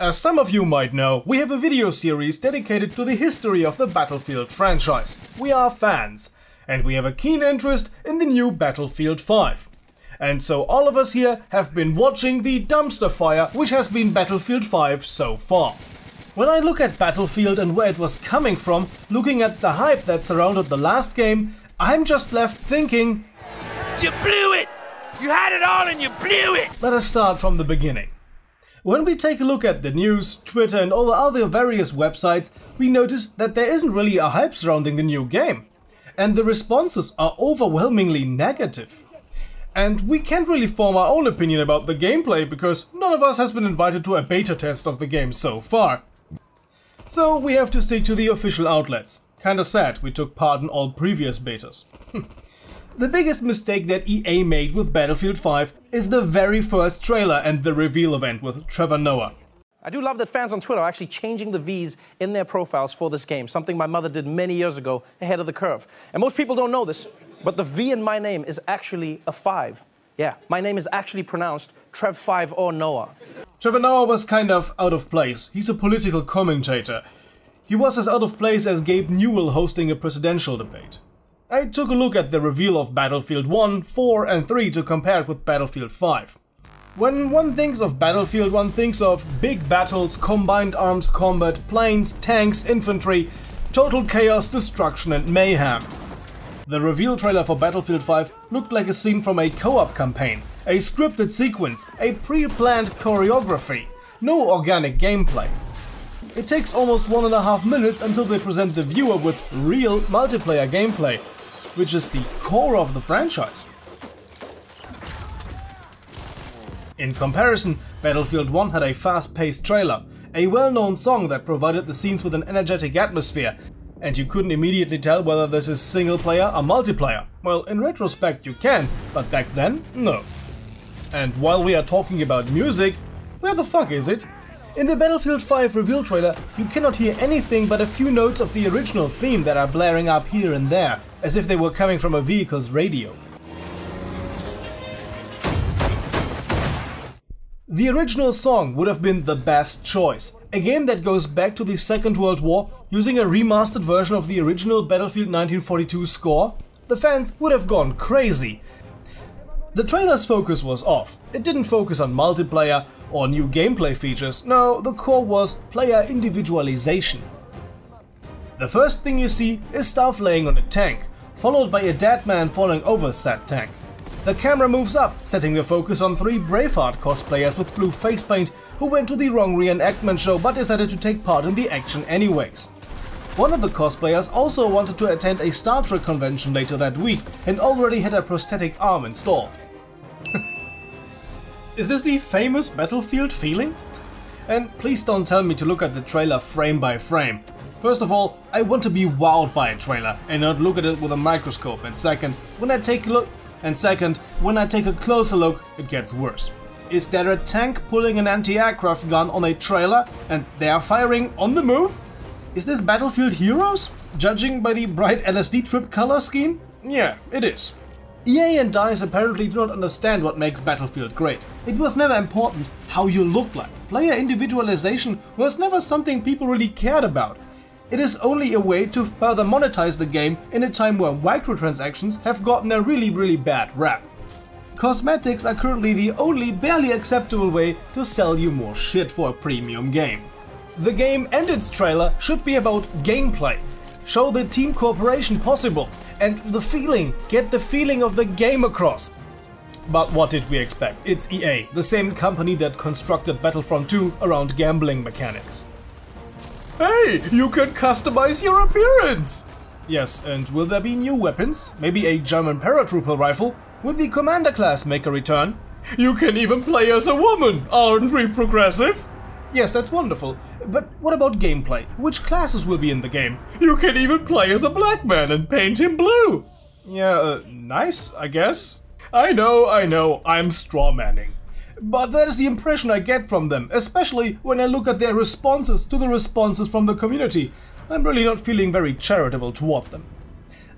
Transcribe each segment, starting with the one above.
As some of you might know, we have a video series dedicated to the history of the Battlefield franchise. We are fans, and we have a keen interest in the new Battlefield 5. And so all of us here have been watching the dumpster fire which has been Battlefield 5 so far. When I look at Battlefield and where it was coming from, looking at the hype that surrounded the last game, I'm just left thinking, you blew it! You had it all and you blew it! Let us start from the beginning. When we take a look at the news, Twitter and all the other various websites, we notice that there isn't really a hype surrounding the new game. And the responses are overwhelmingly negative. And we can't really form our own opinion about the gameplay because none of us has been invited to a beta test of the game so far. So we have to stick to the official outlets. Kinda sad we took part in all previous betas. The biggest mistake that EA made with Battlefield 5 is the very first trailer and the reveal event with Trevor Noah. I do love that fans on Twitter are actually changing the V's in their profiles for this game, something my mother did many years ago, ahead of the curve. And most people don't know this, but the V in my name is actually a 5. Yeah, my name is actually pronounced Trev 5 or Noah. Trevor Noah was kind of out of place. He's a political commentator. He was as out of place as Gabe Newell hosting a presidential debate. I took a look at the reveal of Battlefield 1, 4 and 3 to compare it with Battlefield 5. When one thinks of Battlefield, one thinks of big battles, combined arms combat, planes, tanks, infantry, total chaos, destruction and mayhem. The reveal trailer for Battlefield 5 looked like a scene from a co-op campaign, a scripted sequence, a pre-planned choreography, no organic gameplay. It takes almost 1.5 minutes until they present the viewer with real multiplayer gameplay, which is the core of the franchise. In comparison, Battlefield 1 had a fast-paced trailer, a well-known song that provided the scenes with an energetic atmosphere, and you couldn't immediately tell whether this is single-player or multiplayer. Well, in retrospect you can, but back then, no. And while we are talking about music, where the fuck is it? In the Battlefield 5 reveal trailer, you cannot hear anything but a few notes of the original theme that are blaring up here and there, as if they were coming from a vehicle's radio. The original song would have been the best choice, a game that goes back to the Second World War using a remastered version of the original Battlefield 1942 score. The fans would have gone crazy. The trailer's focus was off. It didn't focus on multiplayer or new gameplay features. No, the core was player individualization. The first thing you see is stuff laying on a tank, followed by a dead man falling over said tank. The camera moves up, setting the focus on 3 Braveheart cosplayers with blue face paint who went to the wrong reenactment show but decided to take part in the action anyways. One of the cosplayers also wanted to attend a Star Trek convention later that week and already had a prosthetic arm installed. Is this the famous Battlefield feeling? And please don't tell me to look at the trailer frame by frame. First of all, I want to be wowed by a trailer and not look at it with a microscope, and second, when I take a closer look, it gets worse. Is there a tank pulling an anti-aircraft gun on a trailer and they are firing on the move? Is this Battlefield Heroes? Judging by the bright LSD trip color scheme? Yeah, it is. EA and DICE apparently do not understand what makes Battlefield great. It was never important how you looked like. Player individualization was never something people really cared about. It is only a way to further monetize the game in a time where microtransactions have gotten a really bad rap. Cosmetics are currently the only barely acceptable way to sell you more shit for a premium game. The game and its trailer should be about gameplay. Show the team cooperation possible and the feeling, get the feeling of the game across. But what did we expect? It's EA, the same company that constructed Battlefront 2 around gambling mechanics. Hey, you can customize your appearance! Yes, and will there be new weapons? Maybe a German paratrooper rifle? Will the commander class make a return? You can even play as a woman! Aren't we progressive? Yes, that's wonderful. But what about gameplay? Which classes will be in the game? You can even play as a black man and paint him blue! Yeah, nice, I guess. I know, I'm strawmanning. But that is the impression I get from them, especially when I look at their responses to the responses from the community. I'm really not feeling very charitable towards them.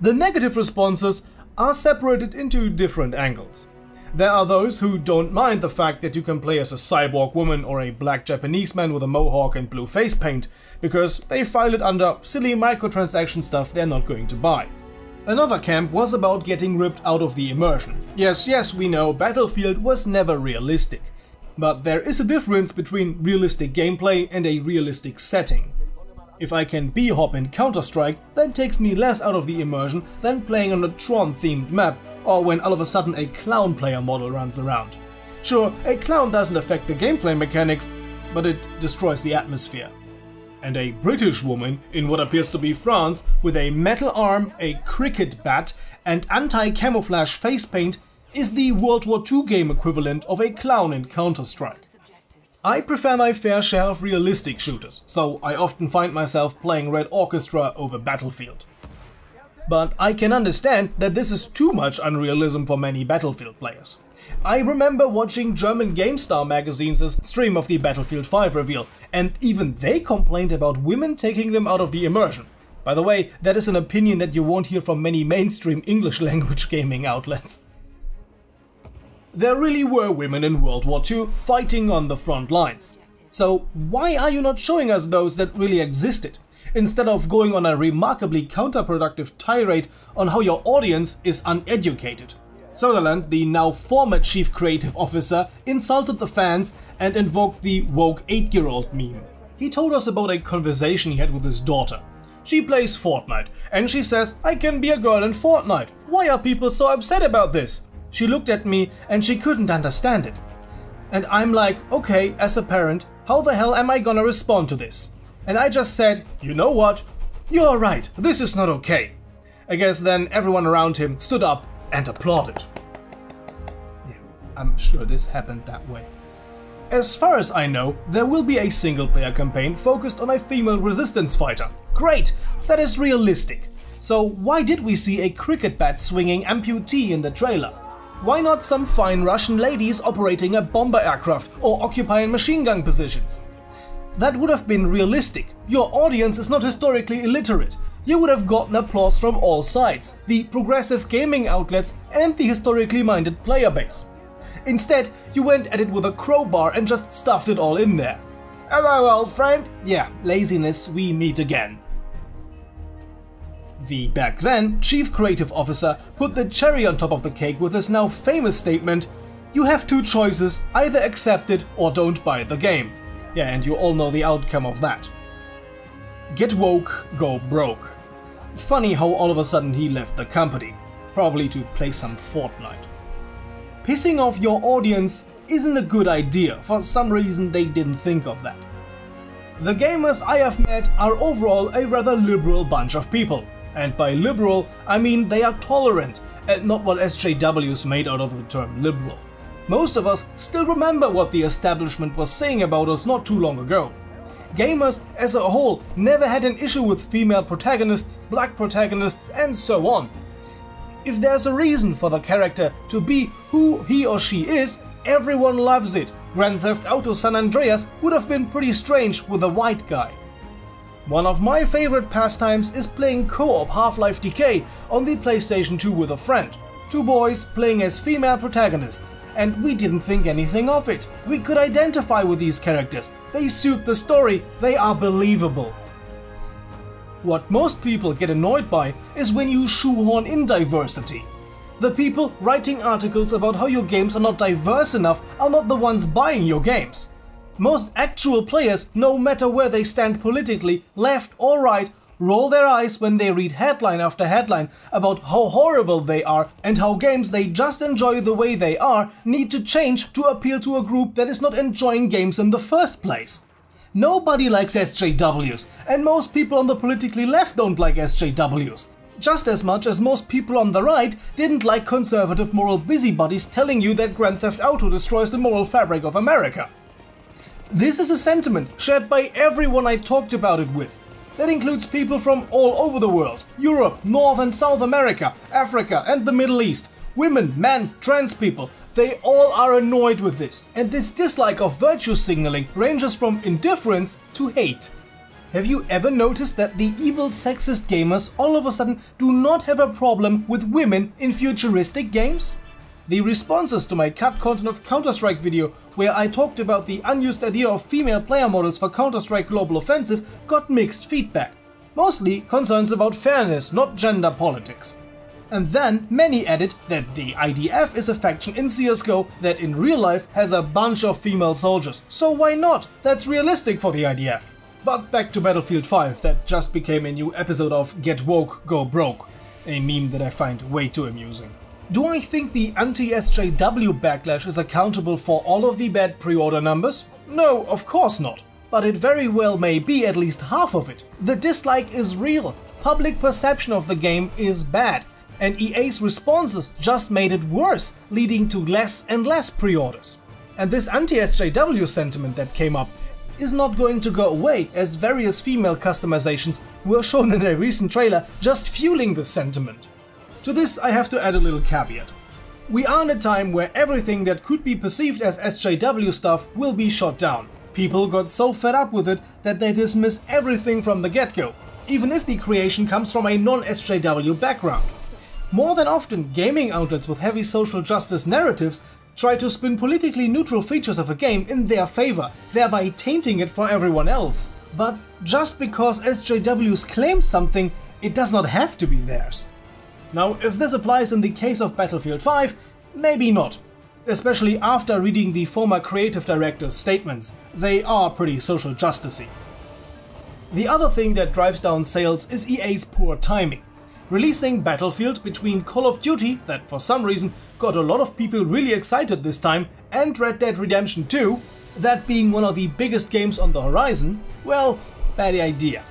The negative responses are separated into different angles. There are those who don't mind the fact that you can play as a cyborg woman or a black Japanese man with a mohawk and blue face paint, because they file it under silly microtransaction stuff they're not going to buy. Another camp was about getting ripped out of the immersion. Yes, we know Battlefield was never realistic. But there is a difference between realistic gameplay and a realistic setting. If I can b-hop in Counter-Strike, that takes me less out of the immersion than playing on a Tron-themed map, or when all of a sudden a clown player model runs around. Sure, a clown doesn't affect the gameplay mechanics, but it destroys the atmosphere. And a British woman in what appears to be France with a metal arm, a cricket bat and anti-camouflage face paint is the World War II game equivalent of a clown in Counter-Strike. I prefer my fair share of realistic shooters, so I often find myself playing Red Orchestra over Battlefield. But I can understand that this is too much unrealism for many Battlefield players. I remember watching German GameStar magazine's stream of the Battlefield 5 reveal, and even they complained about women taking them out of the immersion. By the way, that is an opinion that you won't hear from many mainstream English language gaming outlets. There really were women in World War II fighting on the front lines. So why are you not showing us those that really existed, instead of going on a remarkably counterproductive tirade on how your audience is uneducated? Sutherland, the now former chief creative officer, insulted the fans and invoked the woke 8-year-old meme. He told us about a conversation he had with his daughter. She plays Fortnite, and she says, "I can be a girl in Fortnite. Why are people so upset about this?" She looked at me and she couldn't understand it. And I'm like, okay, as a parent, how the hell am I gonna respond to this? And I just said, you know what? You're right, this is not okay. I guess then everyone around him stood up and applauded. Yeah, I'm sure this happened that way. As far as I know, there will be a single-player campaign focused on a female resistance fighter. Great! That is realistic. So why did we see a cricket bat swinging amputee in the trailer? Why not some fine Russian ladies operating a bomber aircraft or occupying machine gun positions? That would have been realistic. Your audience is not historically illiterate. You would have gotten applause from all sides, the progressive gaming outlets and the historically minded player base. Instead, you went at it with a crowbar and just stuffed it all in there. Hello, old friend. Yeah, laziness, we meet again. The back then chief creative officer put the cherry on top of the cake with his now famous statement, "You have two choices, either accept it or don't buy the game." Yeah, and you all know the outcome of that. Get woke, go broke. Funny how all of a sudden he left the company, probably to play some Fortnite. Pissing off your audience isn't a good idea, for some reason they didn't think of that. The gamers I have met are overall a rather liberal bunch of people. And by liberal, I mean they are tolerant, and not what SJWs made out of the term liberal. Most of us still remember what the establishment was saying about us not too long ago. Gamers as a whole never had an issue with female protagonists, black protagonists, and so on. If there's a reason for the character to be who he or she is, everyone loves it. Grand Theft Auto San Andreas would have been pretty strange with a white guy. One of my favorite pastimes is playing co-op Half-Life DK on the PlayStation 2 with a friend. Two boys playing as female protagonists, and we didn't think anything of it. We could identify with these characters, they suit the story, they are believable. What most people get annoyed by is when you shoehorn in diversity. The people writing articles about how your games are not diverse enough are not the ones buying your games. Most actual players, no matter where they stand politically, left or right, roll their eyes when they read headline after headline about how horrible they are and how games they just enjoy the way they are need to change to appeal to a group that is not enjoying games in the first place. Nobody likes SJWs, and most people on the politically left don't like SJWs. Just as much as most people on the right didn't like conservative moral busybodies telling you that Grand Theft Auto destroys the moral fabric of America. This is a sentiment shared by everyone I talked about it with. That includes people from all over the world, Europe, North and South America, Africa and the Middle East. Women, men, trans people, they all are annoyed with this. And this dislike of virtue signaling ranges from indifference to hate. Have you ever noticed that the evil sexist gamers all of a sudden do not have a problem with women in futuristic games? The responses to my cut content of Counter-Strike video, where I talked about the unused idea of female player models for Counter-Strike Global Offensive, got mixed feedback. Mostly concerns about fairness, not gender politics. And then many added that the IDF is a faction in CSGO that in real life has a bunch of female soldiers, so why not? That's realistic for the IDF. But back to Battlefield 5, that just became a new episode of Get Woke, Go Broke, a meme that I find way too amusing. Do I think the anti-SJW backlash is accountable for all of the bad pre-order numbers? No, of course not. But it very well may be at least half of it. The dislike is real. Public perception of the game is bad. And EA's responses just made it worse, leading to less and less pre-orders. And this anti-SJW sentiment that came up is not going to go away, as various female customizations were shown in a recent trailer just fueling this sentiment. To this I have to add a little caveat. We are in a time where everything that could be perceived as SJW stuff will be shot down. People got so fed up with it that they dismiss everything from the get-go, even if the creation comes from a non-SJW background. More than often, gaming outlets with heavy social justice narratives try to spin politically neutral features of a game in their favor, thereby tainting it for everyone else. But just because SJWs claim something, it does not have to be theirs. Now, if this applies in the case of Battlefield 5, maybe not. Especially after reading the former creative director's statements. They are pretty social justice-y. The other thing that drives down sales is EA's poor timing. Releasing Battlefield between Call of Duty, that for some reason got a lot of people really excited this time, and Red Dead Redemption 2, that being one of the biggest games on the horizon, well, bad idea.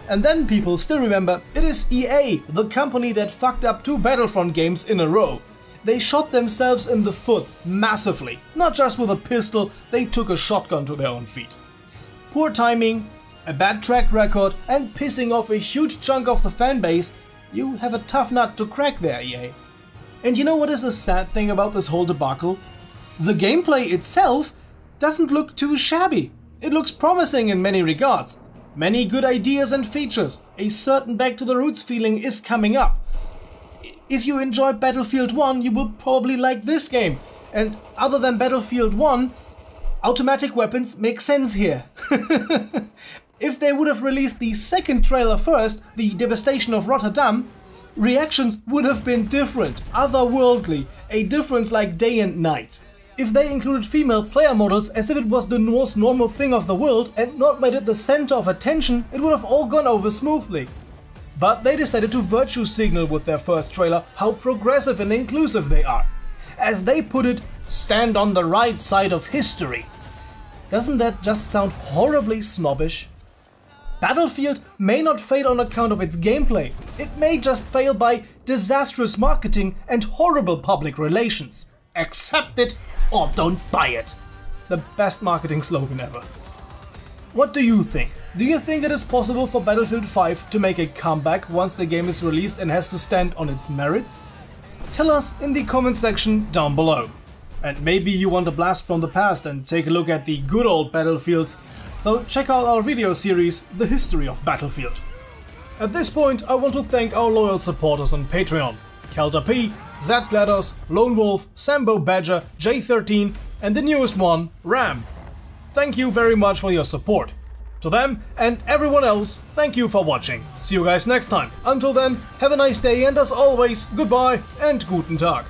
And then people still remember it is EA, the company that fucked up 2 Battlefront games in a row. They shot themselves in the foot massively. Not just with a pistol, they took a shotgun to their own feet. Poor timing, a bad track record, and pissing off a huge chunk of the fanbase. You have a tough nut to crack there, EA. And you know what is the sad thing about this whole debacle? The gameplay itself doesn't look too shabby. It looks promising in many regards. Many good ideas and features. A certain back to the roots feeling is coming up. If you enjoyed Battlefield 1, you will probably like this game. And other than Battlefield 1, automatic weapons make sense here. If they would have released the second trailer first, the devastation of Rotterdam, reactions would have been different, otherworldly, a difference like day and night. If they included female player models as if it was the most normal thing of the world and not made it the center of attention, it would have all gone over smoothly. But they decided to virtue signal with their first trailer how progressive and inclusive they are. As they put it, stand on the right side of history. Doesn't that just sound horribly snobbish? Battlefield may not fail on account of its gameplay. It may just fail by disastrous marketing and horrible public relations. Accept it or don't buy it. The best marketing slogan ever. What do you think? Do you think it is possible for Battlefield 5 to make a comeback once the game is released and has to stand on its merits? Tell us in the comment section down below. And maybe you want a blast from the past and take a look at the good old Battlefields, so check out our video series, The History of Battlefield. At this point, I want to thank our loyal supporters on Patreon. Kelter P, Zed GLaDOS, Lone Wolf, Sambo Badger, J13, and the newest one, Ram. Thank you very much for your support. To them and everyone else, thank you for watching. See you guys next time. Until then, have a nice day and as always, goodbye and guten Tag.